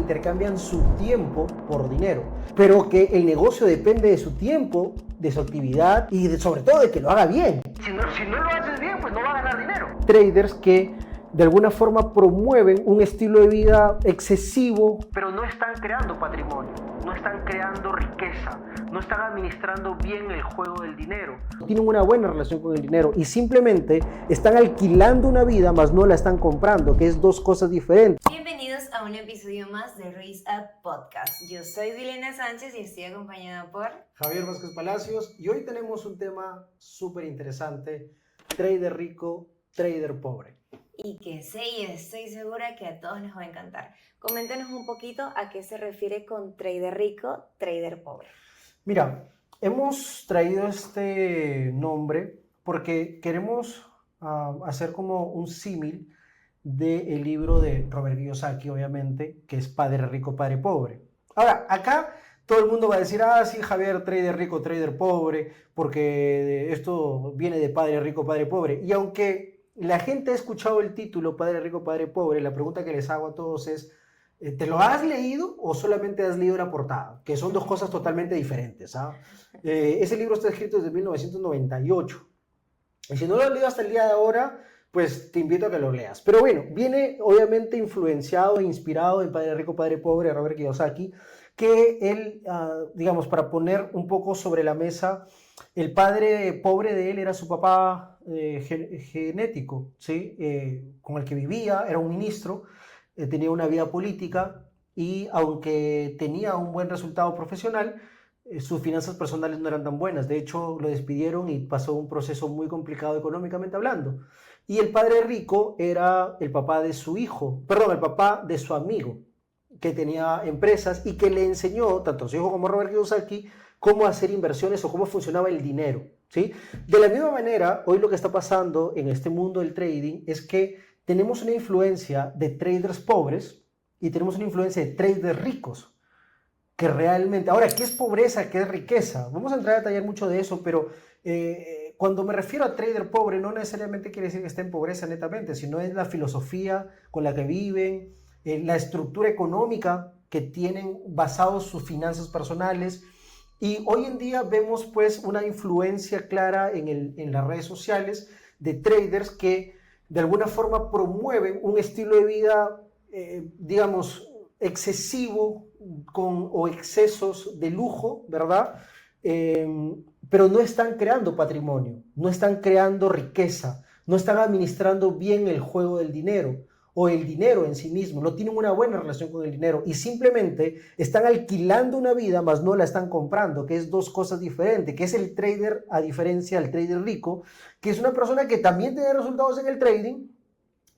intercambian su tiempo por dinero, pero que el negocio depende de su tiempo, de su actividad y sobre todo de que lo haga bien. Si no lo haces bien, pues no va a ganar dinero. Traders que de alguna forma promueven un estilo de vida excesivo, pero no están creando patrimonio, no están creando riqueza, no están administrando bien el juego del dinero. Tienen una buena relación con el dinero y simplemente están alquilando una vida, más no la están comprando, que es dos cosas diferentes. Bienvenidos a un episodio más de Raise Up Podcast. Yo soy Dilena Sánchez y estoy acompañada por Javier Vázquez Palacios, y hoy tenemos un tema súper interesante: trader rico, trader pobre. Y que sé y estoy segura que a todos les va a encantar. Coméntenos un poquito a qué se refiere con trader rico, trader pobre. Mira, hemos traído este nombre porque queremos hacer como un símil del libro de Robert Kiyosaki, obviamente, que es Padre Rico, Padre Pobre. Ahora, acá todo el mundo va a decir, sí, Javier, trader rico, trader pobre, porque esto viene de Padre Rico, Padre Pobre. Y aunque la gente ha escuchado el título Padre Rico, Padre Pobre, la pregunta que les hago a todos es, ¿te lo has leído o solamente has leído la portada? Que son dos cosas totalmente diferentes. Ese libro está escrito desde 1998. Y si no lo has leído hasta el día de ahora, pues te invito a que lo leas. Pero bueno, viene obviamente influenciado e inspirado en Padre Rico, Padre Pobre de Robert Kiyosaki, que él, digamos, para poner un poco sobre la mesa, el padre pobre de él era su papá genético, ¿sí? Con el que vivía, era un ministro, tenía una vida política y aunque tenía un buen resultado profesional, sus finanzas personales no eran tan buenas. De hecho, lo despidieron y pasó un proceso muy complicado económicamente hablando. Y el padre rico era el papá de su hijo, perdón, el papá de su amigo, que tenía empresas y que le enseñó, tanto a su hijo como a Robert Kiyosaki, cómo hacer inversiones o cómo funcionaba el dinero, ¿sí? De la misma manera, hoy lo que está pasando en este mundo del trading es que tenemos una influencia de traders pobres y tenemos una influencia de traders ricos, que realmente... Ahora, ¿qué es pobreza? ¿Qué es riqueza? Vamos a entrar a detallar mucho de eso, pero cuando me refiero a trader pobre, no necesariamente quiere decir que esté en pobreza netamente, sino es la filosofía con la que viven, la estructura económica que tienen basados sus finanzas personales. Y hoy en día vemos pues una influencia clara en las redes sociales de traders que de alguna forma promueven un estilo de vida, digamos, excesivo o excesos de lujo, ¿verdad? Pero no están creando patrimonio, no están creando riqueza, no están administrando bien el juego del dinero o el dinero en sí mismo, no tienen una buena relación con el dinero y simplemente están alquilando una vida, más no la están comprando, que es dos cosas diferentes, que es el trader, a diferencia del trader rico, que es una persona que también tiene resultados en el trading,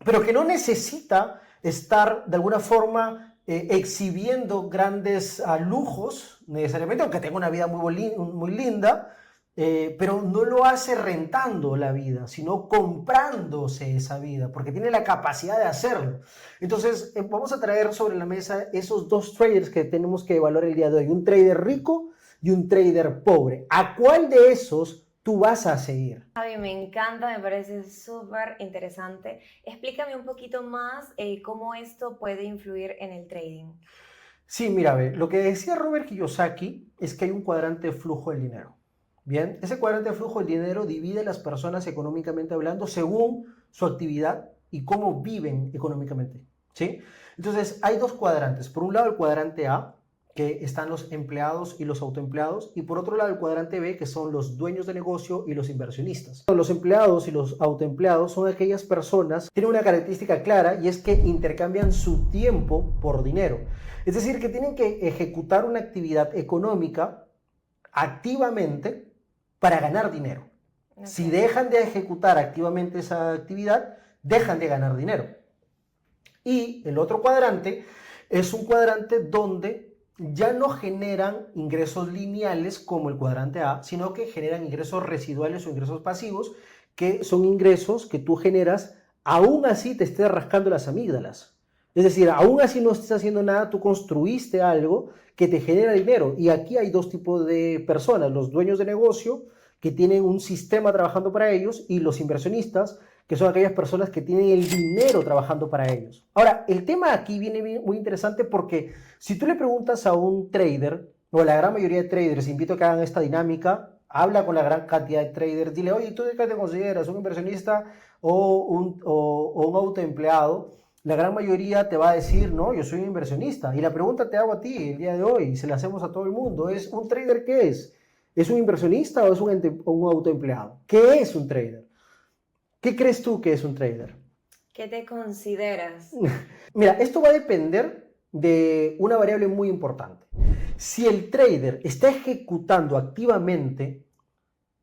pero que no necesita estar de alguna forma exhibiendo grandes lujos necesariamente, aunque tenga una vida muy linda, pero no lo hace rentando la vida, sino comprándose esa vida, porque tiene la capacidad de hacerlo. Entonces, vamos a traer sobre la mesa esos dos traders que tenemos que evaluar el día de hoy, un trader rico y un trader pobre. ¿A cuál de esos tú vas a seguir? Javi, me encanta, me parece súper interesante. Explícame un poquito más cómo esto puede influir en el trading. Sí, mira, lo que decía Robert Kiyosaki es que hay un cuadrante de flujo del dinero. Bien, ese cuadrante de flujo del dinero divide a las personas económicamente hablando según su actividad y cómo viven económicamente, ¿sí? Entonces, hay dos cuadrantes. Por un lado, el cuadrante A, que están los empleados y los autoempleados, y por otro lado, el cuadrante B, que son los dueños de negocio y los inversionistas. Los empleados y los autoempleados son aquellas personas que tienen una característica clara y es que intercambian su tiempo por dinero. Es decir, que tienen que ejecutar una actividad económica activamente para ganar dinero. Okay. Si dejan de ejecutar activamente esa actividad, dejan de ganar dinero. Y el otro cuadrante es un cuadrante donde ya no generan ingresos lineales como el cuadrante A, sino que generan ingresos residuales o ingresos pasivos, que son ingresos que tú generas aún así te estés rascando las amígdalas. Es decir, aún así no estés haciendo nada, tú construiste algo que te genera dinero. Y aquí hay dos tipos de personas: los dueños de negocio, que tienen un sistema trabajando para ellos, y los inversionistas, que son aquellas personas que tienen el dinero trabajando para ellos. Ahora, el tema aquí viene muy interesante porque si tú le preguntas a un trader, o la gran mayoría de traders, invito a que hagan esta dinámica, habla con la gran cantidad de traders, dile, oye, ¿tú de qué te consideras? ¿Un inversionista o un autoempleado? La gran mayoría te va a decir, no, yo soy un inversionista. Y la pregunta te hago a ti el día de hoy, y se la hacemos a todo el mundo, es, ¿un trader qué es? ¿Es un inversionista o es un autoempleado? ¿Qué es un trader? ¿Qué crees tú que es un trader? ¿Qué te consideras? Mira, esto va a depender de una variable muy importante. Si el trader está ejecutando activamente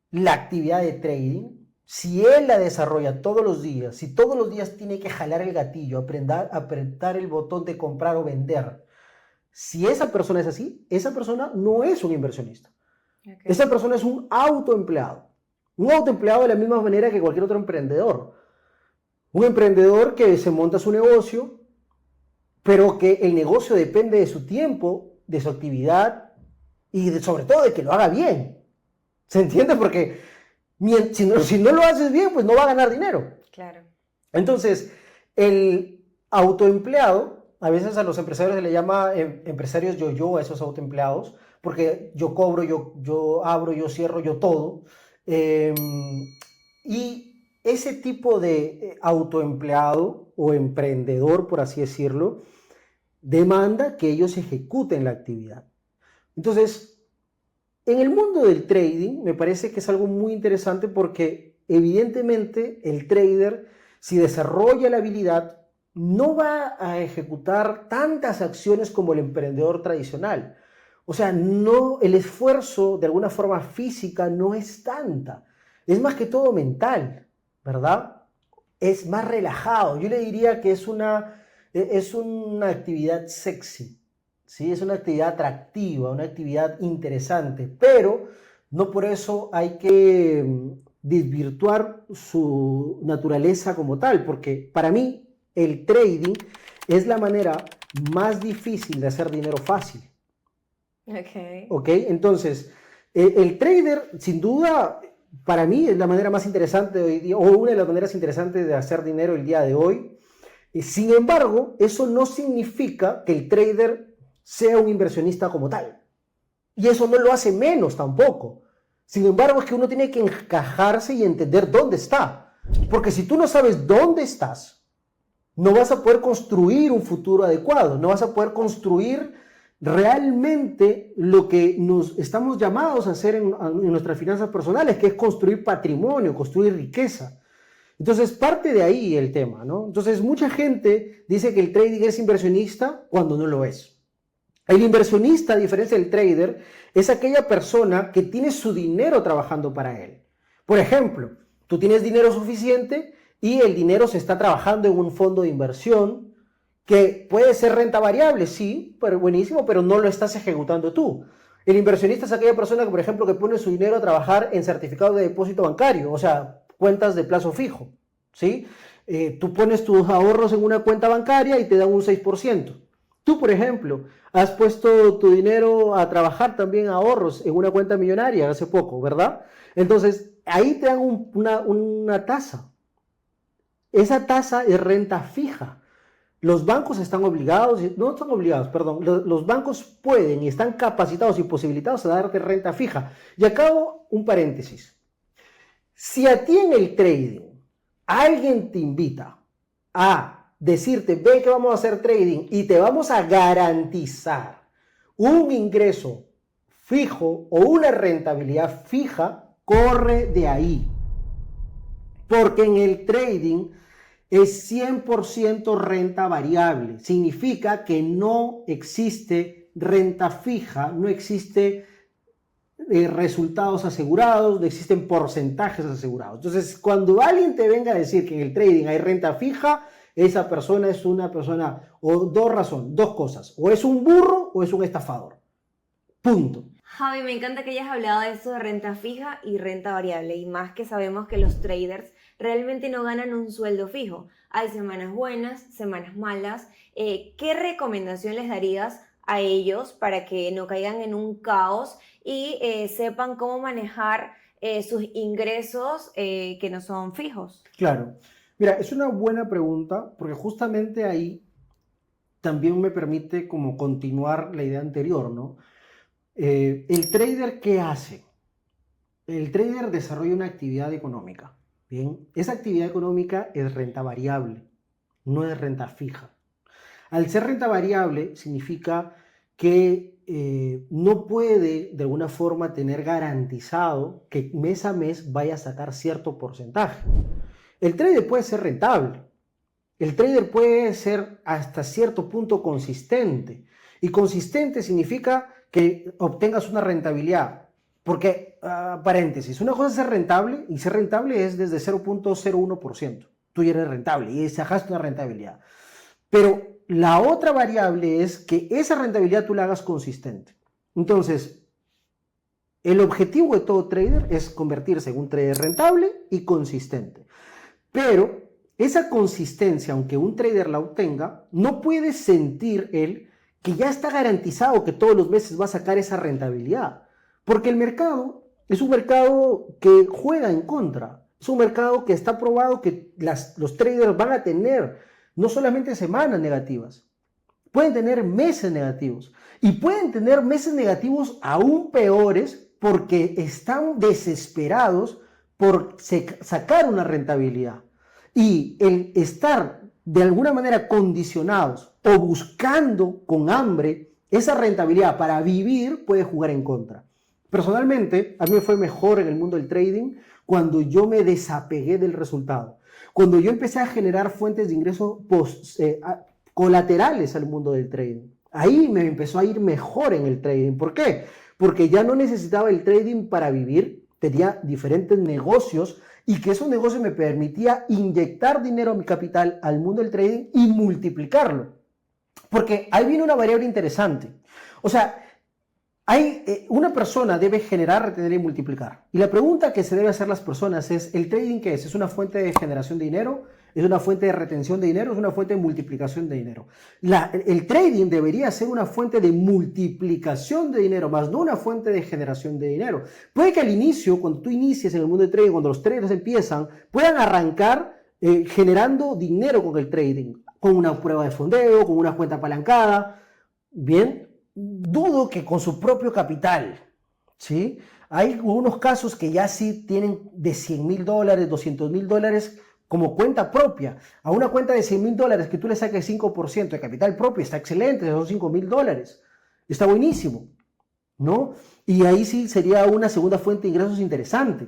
la actividad de trading, si él la desarrolla todos los días, si todos los días tiene que jalar el gatillo, apretar el botón de comprar o vender, si esa persona es así, esa persona no es un inversionista. Okay. Esa persona es un autoempleado. Un autoempleado de la misma manera que cualquier otro emprendedor. Un emprendedor que se monta su negocio, pero que el negocio depende de su tiempo, de su actividad y sobre todo de que lo haga bien. ¿Se entiende? Porque si no lo haces bien, pues no va a ganar dinero. Claro. Entonces, el autoempleado, a veces a los empresarios se le llama empresarios yo-yo a esos autoempleados, porque yo cobro, yo abro, yo cierro, yo todo. Y ese tipo de autoempleado o emprendedor, por así decirlo, demanda que ellos ejecuten la actividad. Entonces, en el mundo del trading me parece que es algo muy interesante porque evidentemente el trader, si desarrolla la habilidad, no va a ejecutar tantas acciones como el emprendedor tradicional. O sea, no, el esfuerzo de alguna forma física no es tanta. Es más que todo mental, ¿verdad? Es más relajado. Yo le diría que es una actividad sexy. ¿Sí? Es una actividad atractiva, una actividad interesante, pero no por eso hay que desvirtuar su naturaleza como tal, porque para mí el trading es la manera más difícil de hacer dinero fácil. ¿Ok? Entonces, el trader, sin duda, para mí es la manera más interesante de hoy día, o una de las maneras interesantes de hacer dinero el día de hoy. Sin embargo, eso no significa que el trader sea un inversionista como tal. Y eso no lo hace menos tampoco. Sin embargo, es que uno tiene que encajarse y entender dónde está. Porque si tú no sabes dónde estás, no vas a poder construir un futuro adecuado, no vas a poder construir realmente lo que nos estamos llamados a hacer en nuestras finanzas personales, que es construir patrimonio, construir riqueza. Entonces, parte de ahí el tema, ¿no? Entonces, mucha gente dice que el trading es inversionista cuando no lo es. El inversionista, a diferencia del trader, es aquella persona que tiene su dinero trabajando para él. Por ejemplo, tú tienes dinero suficiente y el dinero se está trabajando en un fondo de inversión que puede ser renta variable, sí, pero buenísimo, pero no lo estás ejecutando tú. El inversionista es aquella persona que, por ejemplo, que pone su dinero a trabajar en certificados de depósito bancario, o sea, cuentas de plazo fijo, ¿sí? Tú pones tus ahorros en una cuenta bancaria y te dan un 6%. Tú, por ejemplo, has puesto tu dinero a trabajar también ahorros en una cuenta millonaria hace poco, ¿verdad? Entonces, ahí te dan una tasa. Esa tasa es renta fija. Los bancos están obligados, no están obligados, perdón, los bancos pueden y están capacitados y posibilitados a darte renta fija. Y acabo un paréntesis. Si a ti en el trading alguien te invita a decirte, ve que vamos a hacer trading y te vamos a garantizar un ingreso fijo o una rentabilidad fija, corre de ahí. Porque en el trading es 100% renta variable. Significa que no existe renta fija, no existe resultados asegurados, no existen porcentajes asegurados. Entonces, cuando alguien te venga a decir que en el trading hay renta fija, esa persona es una persona, o dos cosas, o es un burro o es un estafador. Punto. Javi, me encanta que hayas hablado de eso de renta fija y renta variable, y más que sabemos que los traders realmente no ganan un sueldo fijo. Hay semanas buenas, semanas malas. ¿Qué recomendación les darías a ellos para que no caigan en un caos y sepan cómo manejar sus ingresos que no son fijos? Claro. Mira, es una buena pregunta porque justamente ahí también me permite como continuar la idea anterior, ¿no? ¿El trader qué hace? El trader desarrolla una actividad económica, ¿bien? Esa actividad económica es renta variable, no es renta fija. Al ser renta variable significa que no puede de alguna forma tener garantizado que mes a mes vaya a sacar cierto porcentaje. El trader puede ser rentable, el trader puede ser hasta cierto punto consistente. Y consistente significa que obtengas una rentabilidad. Porque, paréntesis, una cosa es ser rentable y ser rentable es desde 0.01%. Tú ya eres rentable y sacaste una rentabilidad. Pero la otra variable es que esa rentabilidad tú la hagas consistente. Entonces, el objetivo de todo trader es convertirse en un trader rentable y consistente. Pero esa consistencia, aunque un trader la obtenga, no puede sentir él que ya está garantizado que todos los meses va a sacar esa rentabilidad. Porque el mercado es un mercado que juega en contra. Es un mercado que está probado que los traders van a tener no solamente semanas negativas, pueden tener meses negativos. Y pueden tener meses negativos aún peores porque están desesperados por sacar una rentabilidad. Y el estar de alguna manera condicionados o buscando con hambre esa rentabilidad para vivir puede jugar en contra. Personalmente, a mí me fue mejor en el mundo del trading cuando yo me desapegué del resultado. Cuando yo empecé a generar fuentes de ingreso colaterales al mundo del trading. Ahí me empezó a ir mejor en el trading. ¿Por qué? Porque ya no necesitaba el trading para vivir, tenía diferentes negocios y que esos negocios me permitía inyectar dinero a mi capital al mundo del trading y multiplicarlo. Porque ahí viene una variable interesante. O sea, una persona debe generar, retener y multiplicar. Y la pregunta que se debe hacer las personas es, ¿el trading qué es? ¿Es una fuente de generación de dinero? ¿Es una fuente de retención de dinero? ¿Es una fuente de multiplicación de dinero? El trading debería ser una fuente de multiplicación de dinero, más no una fuente de generación de dinero. Puede que al inicio, cuando tú inicies en el mundo del trading, cuando los traders empiezan, puedan arrancar generando dinero con el trading, con una prueba de fondeo, con una cuenta apalancada. Bien, dudo que con su propio capital, ¿sí? Hay unos casos que ya sí tienen de $100,000, $200,000 como cuenta propia. A una cuenta de $100,000 que tú le saques 5% de capital propio, está excelente, son $5,000. Está buenísimo, ¿no? Y ahí sí sería una segunda fuente de ingresos interesante.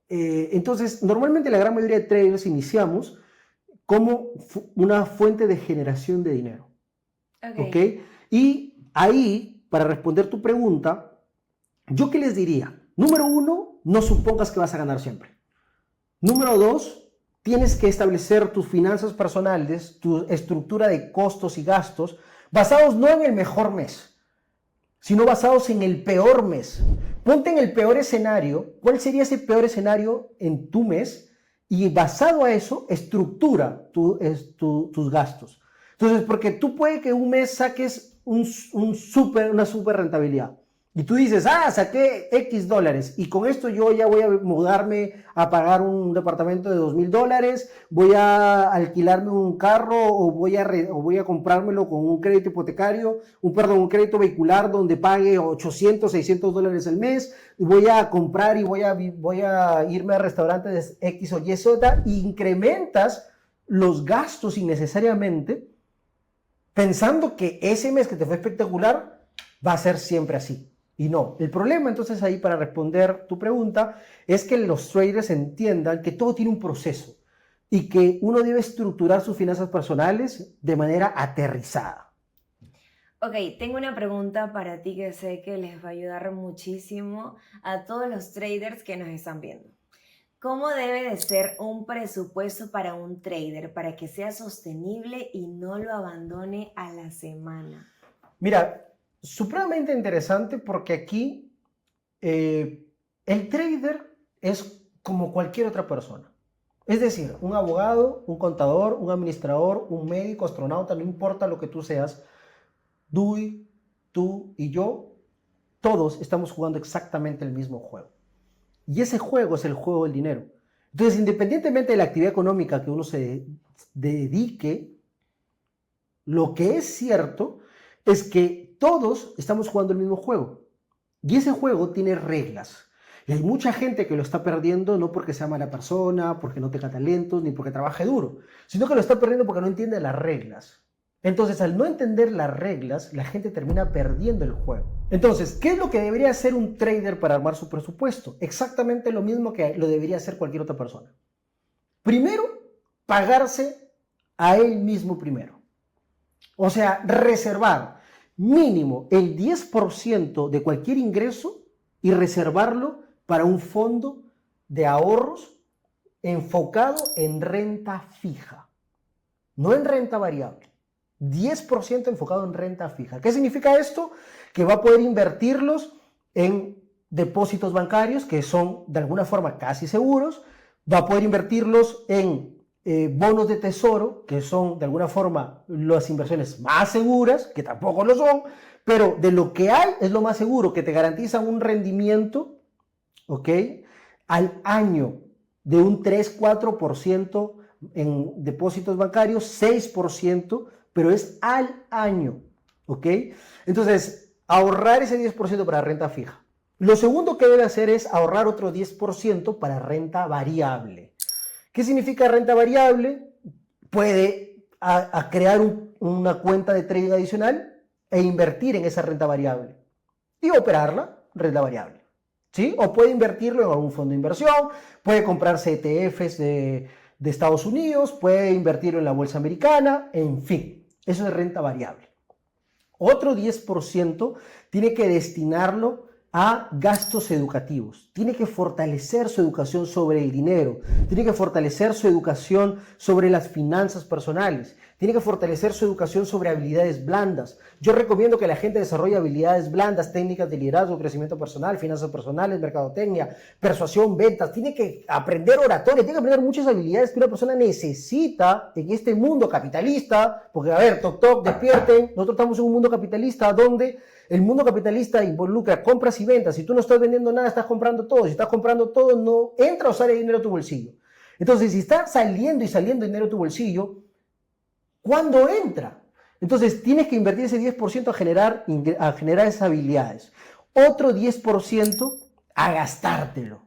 Entonces, normalmente la gran mayoría de traders iniciamos como una fuente de generación de dinero. ¿Ok? Y ahí, para responder tu pregunta, ¿yo qué les diría? Número uno, no supongas que vas a ganar siempre. Número dos, tienes que establecer tus finanzas personales, tu estructura de costos y gastos, basados no en el mejor mes, sino basados en el peor mes. Ponte en el peor escenario, ¿cuál sería ese peor escenario en tu mes? Y basado a eso, estructura tus gastos. Entonces, porque tú puede que un mes saques una super rentabilidad. Y tú dices, saqué X dólares y con esto yo ya voy a mudarme a pagar un departamento de $2,000, voy a alquilarme un carro o voy a comprármelo con un crédito hipotecario, un crédito vehicular donde pague $800, $600 al mes, y voy a comprar y voy a irme a restaurantes de X o Y, Z, e incrementas los gastos innecesariamente pensando que ese mes que te fue espectacular va a ser siempre así. Y no, el problema entonces ahí para responder tu pregunta es que los traders entiendan que todo tiene un proceso y que uno debe estructurar sus finanzas personales de manera aterrizada. Ok, tengo una pregunta para ti que sé que les va a ayudar muchísimo a todos los traders que nos están viendo. ¿Cómo debe de ser un presupuesto para un trader para que sea sostenible y no lo abandone a la semana? Mira, supremamente interesante porque aquí el trader es como cualquier otra persona. Es decir, un abogado, un contador, un administrador, un médico, astronauta, no importa lo que tú seas, Dewey, tú y yo, todos estamos jugando exactamente el mismo juego. Y ese juego es el juego del dinero. Entonces, independientemente de la actividad económica que uno se dedique, lo que es cierto es que todos estamos jugando el mismo juego. Y ese juego tiene reglas. Y hay mucha gente que lo está perdiendo no porque sea mala persona, porque no tenga talentos, ni porque trabaje duro, sino que lo está perdiendo porque no entiende las reglas. Entonces, al no entender las reglas, la gente termina perdiendo el juego. Entonces, ¿qué es lo que debería hacer un trader para armar su presupuesto? Exactamente lo mismo que lo debería hacer cualquier otra persona. Primero, pagarse a él mismo primero. O sea, reservar mínimo el 10% de cualquier ingreso y reservarlo para un fondo de ahorros enfocado en renta fija, no en renta variable. 10% enfocado en renta fija. ¿Qué significa esto? Que va a poder invertirlos en depósitos bancarios que son de alguna forma casi seguros, va a poder invertirlos en bonos de tesoro, que son de alguna forma las inversiones más seguras, que tampoco lo son, pero de lo que hay es lo más seguro, que te garantizan un rendimiento, ¿ok?, al año de un 3-4% en depósitos bancarios, 6%, pero es al año, ¿ok? Entonces, ahorrar ese 10% para renta fija. Lo segundo que debe hacer es ahorrar otro 10% para renta variable. ¿Qué significa renta variable? Puede crear una cuenta de trading adicional e invertir en esa renta variable y operarla, renta variable, ¿sí? O puede invertirlo en algún fondo de inversión, puede comprarse ETFs de Estados Unidos, puede invertirlo en la bolsa americana, en fin. Eso es renta variable. Otro 10% tiene que destinarlo a gastos educativos. Tiene que fortalecer su educación sobre el dinero. Tiene que fortalecer su educación sobre las finanzas personales. Tiene que fortalecer su educación sobre habilidades blandas. Yo recomiendo que la gente desarrolle habilidades blandas, técnicas de liderazgo, crecimiento personal, finanzas personales, mercadotecnia, persuasión, ventas. Tiene que aprender oratoria, tiene que aprender muchas habilidades que una persona necesita en este mundo capitalista. Porque, a ver, toc, despierten. Nosotros estamos en un mundo capitalista donde el mundo capitalista involucra compras y ventas. Si tú no estás vendiendo nada, estás comprando todo. Si estás comprando todo, no entra o sale dinero a tu bolsillo. Entonces, si está saliendo y saliendo dinero a tu bolsillo, ¿cuándo entra? Entonces, tienes que invertir ese 10% a generar esas habilidades. Otro 10% a gastártelo.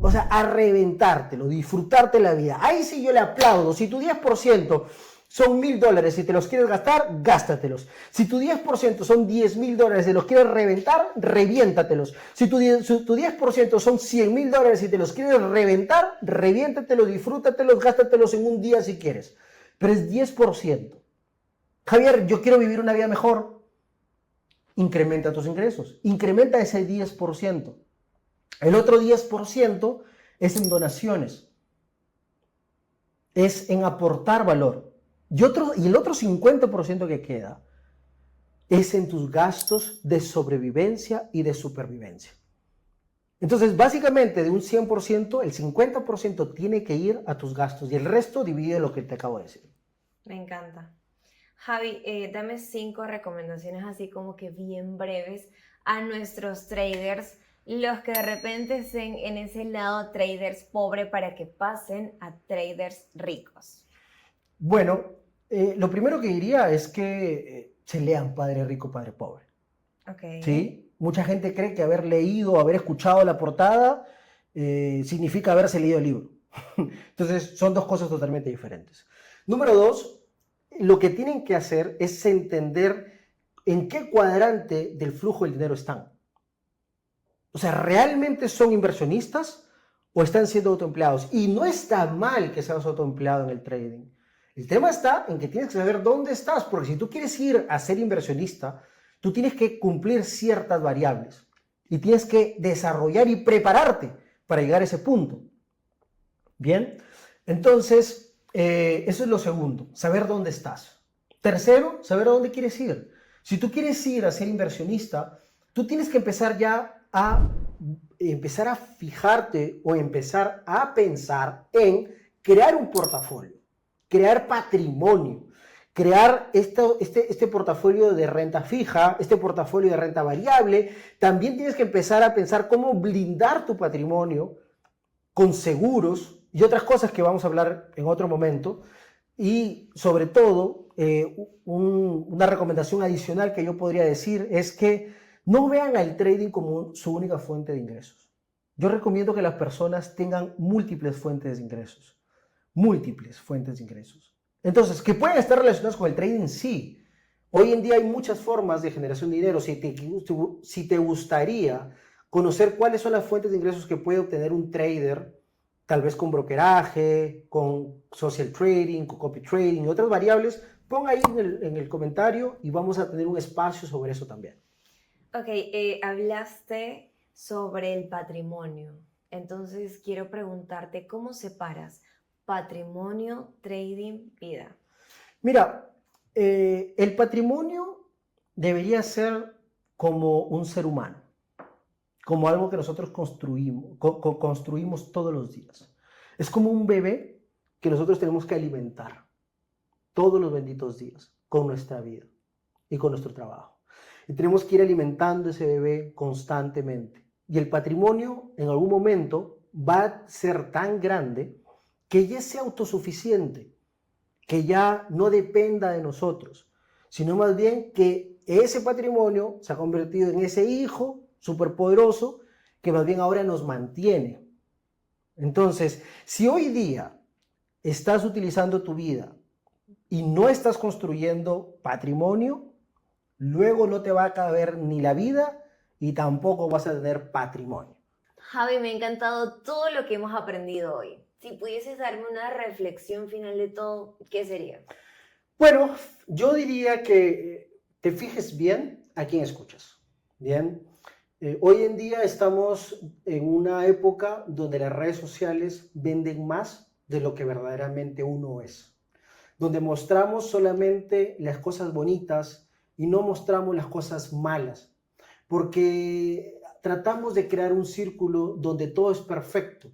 O sea, a reventártelo, disfrutarte la vida. Ahí sí yo le aplaudo. Si tu 10% son $1,000 y te los quieres gastar, gástatelos. Si tu 10% son $10,000 y los quieres reventar, reviéntatelos. Si tu 10% son $100,000 y te los quieres reventar, reviéntatelos, disfrútatelos, gástatelos en un día si quieres. Pero es 10%. Javier, yo quiero vivir una vida mejor. Incrementa tus ingresos. Incrementa ese 10%. El otro 10% es en donaciones. Es en aportar valor. Y el otro 50% que queda es en tus gastos de sobrevivencia y de supervivencia. Entonces, básicamente, de un 100%, el 50% tiene que ir a tus gastos y el resto divide lo que te acabo de decir. Me encanta. Javi, dame 5 recomendaciones así como que bien breves a nuestros traders, los que de repente estén en ese lado traders pobre para que pasen a traders ricos. Bueno, lo primero que diría es que se lean Padre Rico, Padre Pobre. Okay. ¿Sí? Mucha gente cree que haber leído, haber escuchado la portada significa haberse leído el libro. Entonces, son dos cosas totalmente diferentes. Número 2, lo que tienen que hacer es entender en qué cuadrante del flujo del dinero están. O sea, ¿realmente son inversionistas o están siendo autoempleados? Y no está mal que seas autoempleado en el trading. El tema está en que tienes que saber dónde estás, porque si tú quieres ir a ser inversionista, tú tienes que cumplir ciertas variables y tienes que desarrollar y prepararte para llegar a ese punto. Bien, entonces eso es lo segundo, saber dónde estás. Tercero, saber a dónde quieres ir. Si tú quieres ir a ser inversionista, tú tienes que empezar ya a fijarte o empezar a pensar en crear un portafolio, crear patrimonio, crear este portafolio de renta fija, este portafolio de renta variable. También tienes que empezar a pensar cómo blindar tu patrimonio con seguros, y otras cosas que vamos a hablar en otro momento. Y sobre todo, una recomendación adicional que yo podría decir es que no vean al trading como su única fuente de ingresos. Yo recomiendo que las personas tengan múltiples fuentes de ingresos. Múltiples fuentes de ingresos. Entonces, que pueden estar relacionadas con el trading, sí. Hoy en día hay muchas formas de generación de dinero. Si te gustaría conocer cuáles son las fuentes de ingresos que puede obtener un trader, tal vez con brokeraje, con social trading, con copy trading y otras variables, pon ahí en el comentario y vamos a tener un espacio sobre eso también. Ok, hablaste sobre el patrimonio. Entonces quiero preguntarte, ¿cómo separas patrimonio, trading, vida? Mira, el patrimonio debería ser como un ser humano, como algo que nosotros construimos todos los días. Es como un bebé que nosotros tenemos que alimentar todos los benditos días con nuestra vida y con nuestro trabajo. Y tenemos que ir alimentando ese bebé constantemente. Y el patrimonio en algún momento va a ser tan grande que ya sea autosuficiente, que ya no dependa de nosotros, sino más bien que ese patrimonio se ha convertido en ese hijo superpoderoso que más bien ahora nos mantiene. Entonces, si hoy día estás utilizando tu vida y no estás construyendo patrimonio, luego no te va a caber ni la vida y tampoco vas a tener patrimonio. Javi, me ha encantado todo lo que hemos aprendido hoy. Si pudieses darme una reflexión final de todo, ¿qué sería? Bueno, yo diría que te fijes bien a quién escuchas. Bien, hoy en día estamos en una época donde las redes sociales venden más de lo que verdaderamente uno es, donde mostramos solamente las cosas bonitas y no mostramos las cosas malas, porque tratamos de crear un círculo donde todo es perfecto,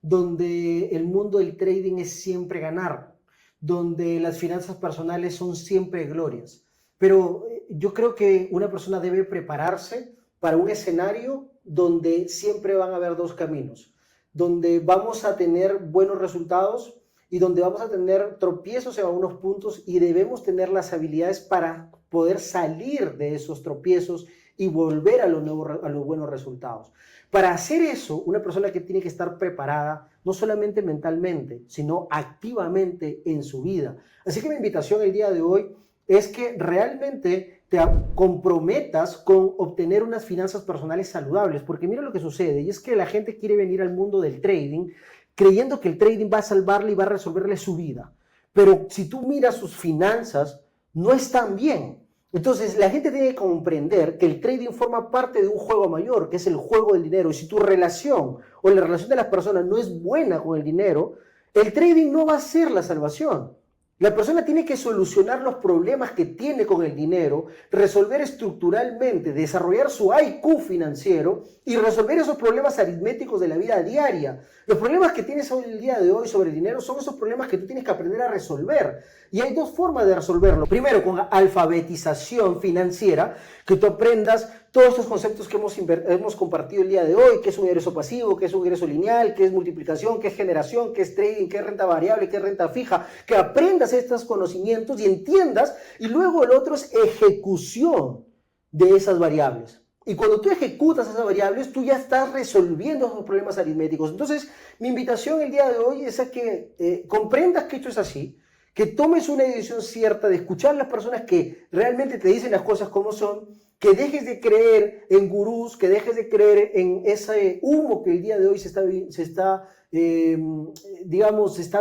donde el mundo del trading es siempre ganar, donde las finanzas personales son siempre glorias. Pero yo creo que una persona debe prepararse para un escenario donde siempre van a haber dos caminos, donde vamos a tener buenos resultados y donde vamos a tener tropiezos en algunos puntos y debemos tener las habilidades para poder salir de esos tropiezos y volver a los buenos resultados. Para hacer eso, una persona que tiene que estar preparada, no solamente mentalmente, sino activamente en su vida. Así que mi invitación el día de hoy es que realmente te comprometas con obtener unas finanzas personales saludables, porque mira lo que sucede, y es que la gente quiere venir al mundo del trading creyendo que el trading va a salvarle y va a resolverle su vida. Pero si tú miras sus finanzas, no están bien. Entonces, la gente tiene que comprender que el trading forma parte de un juego mayor, que es el juego del dinero. Y si tu relación o la relación de las personas no es buena con el dinero, el trading no va a ser la salvación. La persona tiene que solucionar los problemas que tiene con el dinero, resolver estructuralmente, desarrollar su IQ financiero y resolver esos problemas aritméticos de la vida diaria. Los problemas que tienes hoy el día de hoy sobre el dinero son esos problemas que tú tienes que aprender a resolver. Y hay dos formas de resolverlo. Primero, con alfabetización financiera, que tú aprendas todos estos conceptos que hemos compartido el día de hoy, qué es un ingreso pasivo, qué es un ingreso lineal, qué es multiplicación, qué es generación, qué es trading, qué es renta variable, qué es renta fija, que aprendas estos conocimientos y entiendas, y luego el otro es ejecución de esas variables. Y cuando tú ejecutas esas variables, tú ya estás resolviendo esos problemas aritméticos. Entonces, mi invitación el día de hoy es a que comprendas que esto es así, que tomes una decisión cierta de escuchar a las personas que realmente te dicen las cosas como son, que dejes de creer en gurús, que dejes de creer en ese humo que el día de hoy se está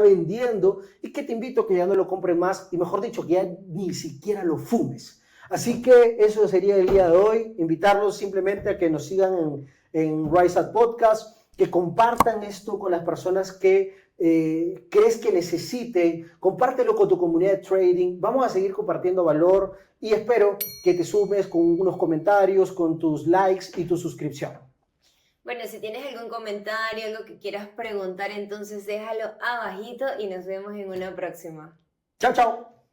vendiendo, y que te invito a que ya no lo compres más y, mejor dicho, que ya ni siquiera lo fumes. Así que eso sería el día de hoy, invitarlos simplemente a que nos sigan en Rise Up Podcast, que compartan esto con las personas que crees que necesiten, compártelo con tu comunidad de trading. Vamos a seguir compartiendo valor y espero que te sumes con unos comentarios, con tus likes y tu suscripción. Bueno, si tienes algún comentario, algo que quieras preguntar, entonces déjalo abajito y nos vemos en una próxima. Chao, chao.